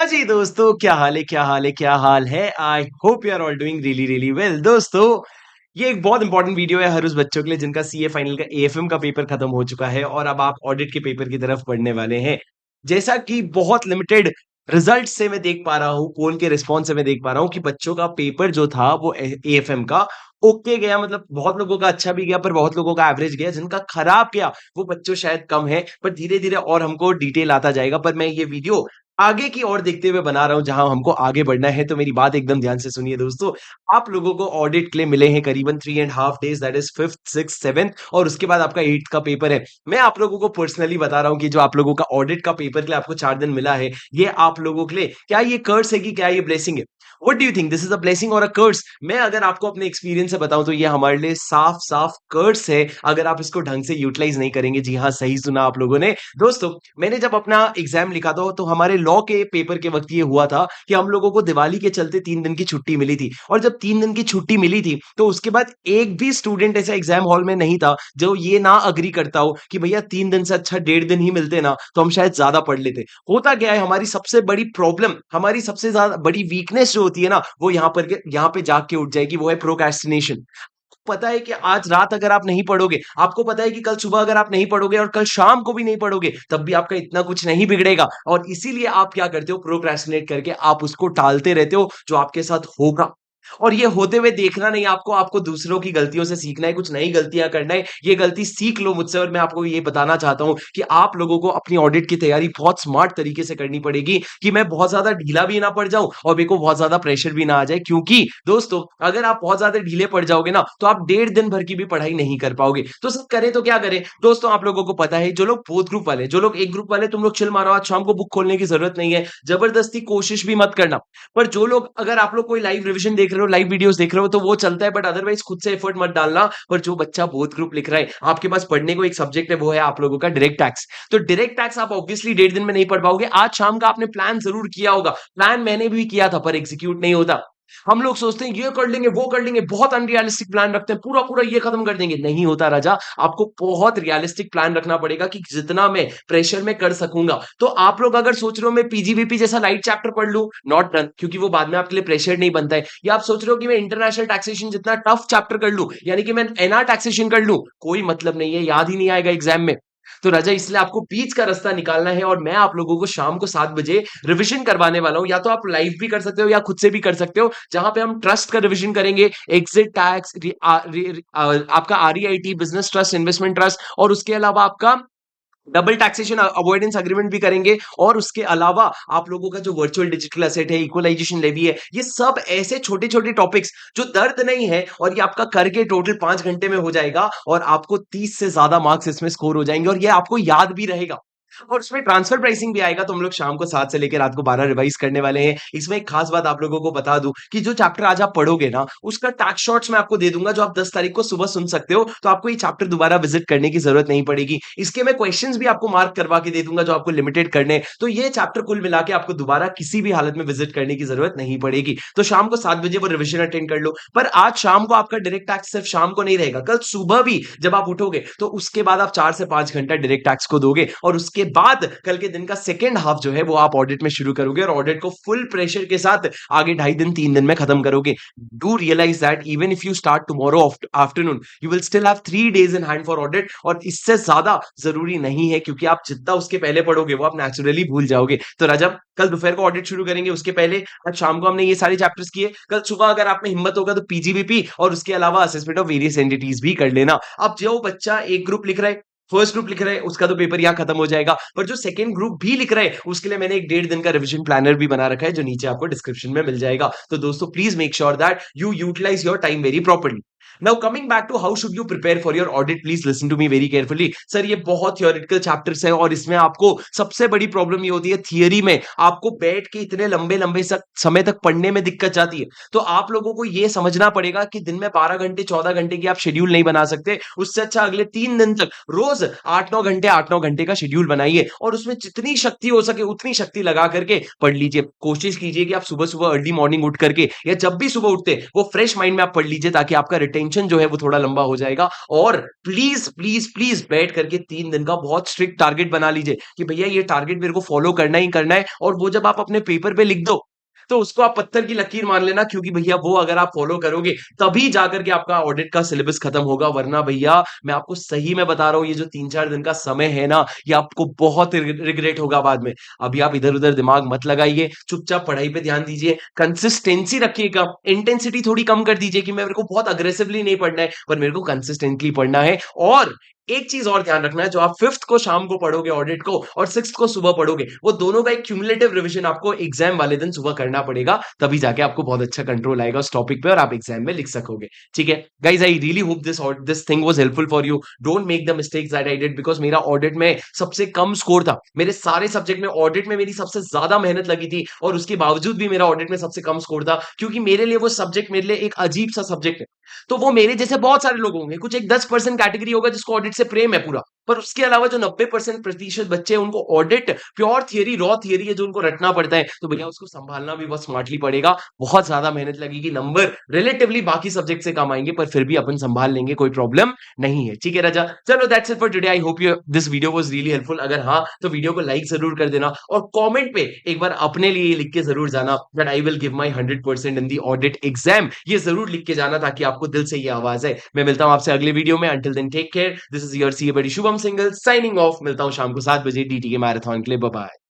हाँ जी दोस्तों, क्या हाल है क्या हाल है क्या हाल है। I hope you are all doing really really well. दोस्तों, ये एक बहुत इंपॉर्टेंट वीडियो है हर उस बच्चों के लिए जिनका सीए फाइनल का एएफएम का पेपर खत्म हो चुका है और अब आप ऑडिट के पेपर की तरफ बढ़ने वाले हैं। जैसा कि बहुत लिमिटेड रिजल्ट से मैं देख पा रहा हूँ, पोल के रिस्पॉन्स से मैं देख पा रहा हूँ कि बच्चों का पेपर जो था वो एएफएम का ओके गया। मतलब बहुत लोगों का अच्छा भी गया पर बहुत लोगों का एवरेज गया। जिनका खराब गया वो बच्चों शायद कम है, पर धीरे धीरे और हमको डिटेल आता जाएगा। पर मैं ये वीडियो आगे की ओर देखते हुए बना रहा हूँ जहां हमको आगे बढ़ना है। तो मेरी बात एकदम ध्यान से सुनिए दोस्तों। आप लोगों को ऑडिट के लिए मिले हैं करीबन 3.5 days, that is 5th 6th 7th, और उसके बाद आपका 8th का पेपर है। मैं आप लोगों को पर्सनली बता रहा हूँ कि जो आप लोगों का ऑडिट का पेपर के लिए आपको 4 दिन मिला है, ये आप लोगों के लिए क्या ये कर्स है कि क्या ये ब्लेसिंग है? What do you think, this is a blessing और अ कर्स? मैं अगर आपको अपने एक्सपीरियंस से बताऊं तो ये हमारे लिए साफ साफ कर्स है अगर आप इसको ढंग से यूटिलाइज नहीं करेंगे। जी हाँ, सही सुना आप लोगों ने। दोस्तों, मैंने जब अपना एग्जाम लिखा था तो हमारे लॉ के पेपर के वक्त ये हुआ था कि हम लोगों को दिवाली के चलते 3 दिन की छुट्टी मिली थी। और जब 3 दिन की छुट्टी मिली थी तो उसके बाद एक भी स्टूडेंट ऐसा एग्जाम हॉल में नहीं था जो ये ना अग्री करता हो कि भैया 3 दिन से अच्छा 1.5 दिन ही मिलते ना तो हम शायद ज्यादा पढ़ लेते। होता क्या है, हमारी सबसे बड़ी प्रॉब्लम, हमारी सबसे ज्यादा बड़ी वीकनेस जो होती है ना, वो यहाँ पे जाग के उठ जाएगी, वो है प्रोक्रेस्टिनेशन। पता है कि आज रात अगर आप नहीं पढ़ोगे, आपको पता है कि कल सुबह अगर आप नहीं पढ़ोगे और कल शाम को भी नहीं पढ़ोगे, तब भी आपका इतना कुछ नहीं बिगड़ेगा। और इसीलिए आप क्या करते हो, प्रोक्रेस्टिनेट करके आप उसको टालते रहते हो जो आपके साथ होगा। और ये होते हुए देखना नहीं आपको, आपको दूसरों की गलतियों से सीखना है, कुछ नई गलतियां करना है। ये गलती सीख लो मुझसे। और मैं आपको ये बताना चाहता हूं कि आप लोगों को अपनी ऑडिट की तैयारी बहुत स्मार्ट तरीके से करनी पड़ेगी कि मैं बहुत ज्यादा ढीला भी ना पड़ जाऊं और मेरे को बहुत ज्यादा प्रेशर भी ना आ जाए। क्योंकि दोस्तों, अगर आप बहुत ज्यादा ढीले पड़ जाओगे ना तो आप 1.5 दिन भर की भी पढ़ाई नहीं कर पाओगे। तो सब करें तो क्या करें दोस्तों? आप लोगों को पता है, जो लोग बोथ ग्रुप वाले, जो लोग एक ग्रुप वाले, तुम लोग चिल मारो, आज शाम को बुक खोलने की जरूरत नहीं है, जबरदस्ती कोशिश भी मत करना। पर जो लोग, अगर आप लोग कोई लाइव रिवीजन देख रहे हो, लाइव वीडियोस देख रहे हो तो वो चलता है, बट अदरवाइज खुद से एफर्ट मत डालना। पर जो बच्चा बोथ ग्रुप लिख रहा है, आपके पास पढ़ने को एक सब्जेक्ट है, वो है आप लोगों का डायरेक्ट टैक्स। तो डायरेक्ट टैक्स आप ऑब्वियसली 1.5 दिन में नहीं पढ़ पाओगे। आज शाम का आपने प्लान जरूर किया होगा, प्लान मैंने भी किया था, पर एग्जीक्यूट नहीं होता। हम लोग सोचते हैं ये कर लेंगे वो कर लेंगे, बहुत अनरियलिस्टिक प्लान रखते हैं, पूरा पूरा ये खत्म कर देंगे। नहीं होता राजा। आपको बहुत रियलिस्टिक प्लान रखना पड़ेगा कि जितना मैं प्रेशर में कर सकूंगा। तो आप लोग अगर सोच रहे हो मैं पीजीबीपी जैसा लाइट चैप्टर पढ़ लूं, नॉट डन, क्योंकि वो बाद में आपके लिए प्रेशर नहीं बनता है। या आप सोच रहे हो कि मैं इंटरनेशनल टैक्सेशन जितना टफ चैप्टर कर लूं, यानी कि मैं एनआर टैक्सेशन कर लूं, कोई मतलब नहीं है, याद ही नहीं आएगा एग्जाम में। तो राजा, इसलिए आपको बीच का रास्ता निकालना है। और मैं आप लोगों को शाम को 7 बजे रिवीजन करवाने वाला हूं। या तो आप लाइव भी कर सकते हो या खुद से भी कर सकते हो, जहां पे हम ट्रस्ट का रिवीजन करेंगे, एग्जिट टैक्स, आपका REIT, business trust, investment trust, और उसके अलावा आपका डबल टैक्सेशन अवॉइडेंस एग्रीमेंट भी करेंगे। और उसके अलावा आप लोगों का जो वर्चुअल डिजिटल एसेट है, इक्वलाइजेशन लेवी है, ये सब ऐसे छोटे छोटे टॉपिक्स जो दर्द नहीं है, और ये आपका करके टोटल 5 घंटे में हो जाएगा और आपको 30 से ज्यादा मार्क्स इसमें स्कोर हो जाएंगे और ये आपको याद भी रहेगा। और उसमें ट्रांसफर प्राइसिंग भी आएगा। तो हम लोग शाम को 7 से लेकर रात को 12 रिवाइज करने वाले हैं। इसमें एक खास बात आप लोगों को बता दूं कि जो चैप्टर आज आप पढ़ोगे ना, उसका टैक्स शॉर्ट्स मैं आपको दे दूंगा जो आप 10 तारीख को सुबह सुन सकते हो। तो आपको ये चैप्टर दोबारा विजिट करने की जरूरत नहीं पड़ेगी। इसके मैं क्वेश्चंस भी आपको मार्क करवा के दे दूंगा जो आपको लिमिटेड करने। तो ये चैप्टर कुल मिला के आपको दोबारा किसी भी हालत में विजिट करने की जरूरत नहीं पड़ेगी। तो शाम को 7 बजे वो रिविजन अटेंड कर लो। पर आज शाम को आपका डायरेक्ट टैक्स सिर्फ शाम को नहीं रहेगा, कल सुबह भी जब आप उठोगे तो उसके बाद आप 4 से 5 घंटा डायरेक्ट टैक्स को दोगे। और उसके बाद कल के दिन का सेकेंड हाफ जो है वो आप ऑडिट में शुरू करोगे और ऑडिट को फुल प्रेशर के साथ आगे 2.5 दिन 3 दिन में खत्म करोगे। Do realize that even if you start tomorrow afternoon, you will still have 3 days in hand for audit. और इससे ज्यादा जरूरी नहीं है, क्योंकि आप जितना उसके पहले पढ़ोगे वो आप नेचुरली भूल जाओगे। तो रजब, कल दोपहर को ऑडिट शुरू करेंगे, उसके पहले आज शाम को हमने ये सारे चैप्टर्स किए। कल सुबह अगर आप में हिम्मत होगा तो पीजीबीपी और उसके अलावा असेसमेंट ऑफ वेरियस एंटिटीज भी कर लेना। अब जो बच्चा एक ग्रुप लिख रहा है, फर्स्ट ग्रुप लिख रहा है, उसका तो पेपर यहाँ खत्म हो जाएगा। पर जो सेकंड ग्रुप भी लिख रहा है उसके लिए मैंने एक 1.5 दिन का रिवीजन प्लानर भी बना रखा है जो नीचे आपको डिस्क्रिप्शन में मिल जाएगा। तो दोस्तों, please make sure that you utilize your time very properly. Now coming back to how should you prepare for your audit, please listen to me very carefully. Sir, ये बहुत theoretical chapters है और इसमें आपको सबसे बड़ी प्रॉब्लम ये होती है थियरी में आपको बैठ के इतने लंबे लंबे समय तक पढ़ने में दिक्कत जाती है। तो आप लोगों को ये समझना पड़ेगा कि दिन में 12 घंटे 14 घंटे की आप शेड्यूल नहीं बना सकते। उससे अच्छा अगले 3 दिन तक रोज 8 9 घंटे का शेड्यूल बनाइए और उसमें जितनी शक्ति हो सके उतनी शक्ति लगा करके पढ़ लीजिए। कोशिश कीजिए कि आप सुबह सुबह अर्ली मॉर्निंग उठ करके, या जब भी सुबह उठते वो फ्रेश माइंड में आप पढ़ लीजिए, ताकि आपका रिटेंशन टेंशन जो है वो थोड़ा लंबा हो जाएगा। और प्लीज प्लीज प्लीज बैठ करके 3 दिन का बहुत स्ट्रिक्ट टारगेट बना लीजिए कि भैया ये टारगेट मेरे को फॉलो करना ही करना है। और वो जब आप अपने पेपर पे लिख दो तो उसको आप पत्थर की लकीर मान लेना, क्योंकि भैया वो अगर आप फॉलो करोगे तभी जाकर के आपका ऑडिट का सिलेबस खत्म होगा। वरना भैया मैं आपको सही में बता रहा हूं, ये जो 3-4 दिन का समय है ना, ये आपको बहुत रिग्रेट होगा बाद में। अभी आप इधर उधर दिमाग मत लगाइए, चुपचाप पढ़ाई पे ध्यान दीजिए, कंसिस्टेंसी रखिएगा, इंटेंसिटी थोड़ी कम कर दीजिए कि मेरे को बहुत अग्रेसिवली नहीं पढ़ना है पर मेरे को कंसिस्टेंटली पढ़ना है। और एक चीज और ध्यान रखना है, जो आप 5th को शाम को पढ़ोगे ऑडिट को और 6th को सुबह पढ़ोगे, वो दोनों का एक क्यूमुलेटिव रिवीजन आपको एग्जाम वाले दिन सुबह करना पड़ेगा। तभी जाके आपको बहुत अच्छा कंट्रोल आएगा उस टॉपिक पे और आप एग्जाम में लिख सकोगे। ठीक है guys, I really hope this thing was helpful for you. Don't make the mistakes that I did, because मेरा ऑडिट में सबसे कम स्कोर था मेरे सारे सब्जेक्ट में। ऑडिट में मेरी सबसे ज्यादा मेहनत लगी थी और उसके बावजूद भी मेरा ऑडिट में सबसे कम स्कोर था, क्योंकि मेरे लिए वो सब्जेक्ट मेरे लिए एक अजीब सा सब्जेक्ट है। तो वो मेरे जैसे बहुत सारे लोग होंगे, कुछ एक 10% कैटेगरी होगा जिसको ऑडिट से प्रेम है पूरा, पर उसके अलावा जो 90% प्रतिशत बच्चे हैं उनको audit pure theory, raw theory है जो उनको रटना पड़ता है। तो भैया उसको संभालना भी बहुत स्मार्टली पड़ेगा, बहुत ज्यादा मेहनत लगेगी, नंबर रिलेटिवली बाकी सब्जेक्ट से कम आएंगे पर फिर भी अपन संभाल लेंगे, कोई प्रॉब्लम नहीं है। ठीक है राजा, चलो that's it for today. I hope you this video was really helpful. अगर हाँ तो वीडियो को लाइक जरूर कर देना और कमेंट पे एक बार अपने लिए लिख के जरूर जाना that I will give my 100% in the audit exam. ये जरूर लिख के जाना ताकि आपको दिल से ये आवाज है। मैं मिलता हूं आपसे अगले वीडियो में। Until then take care, this is your C buddy Shubham single signing off. मिलता हूं शाम को 7 बजे डीटी के मैराथन के लिए। Bye bye.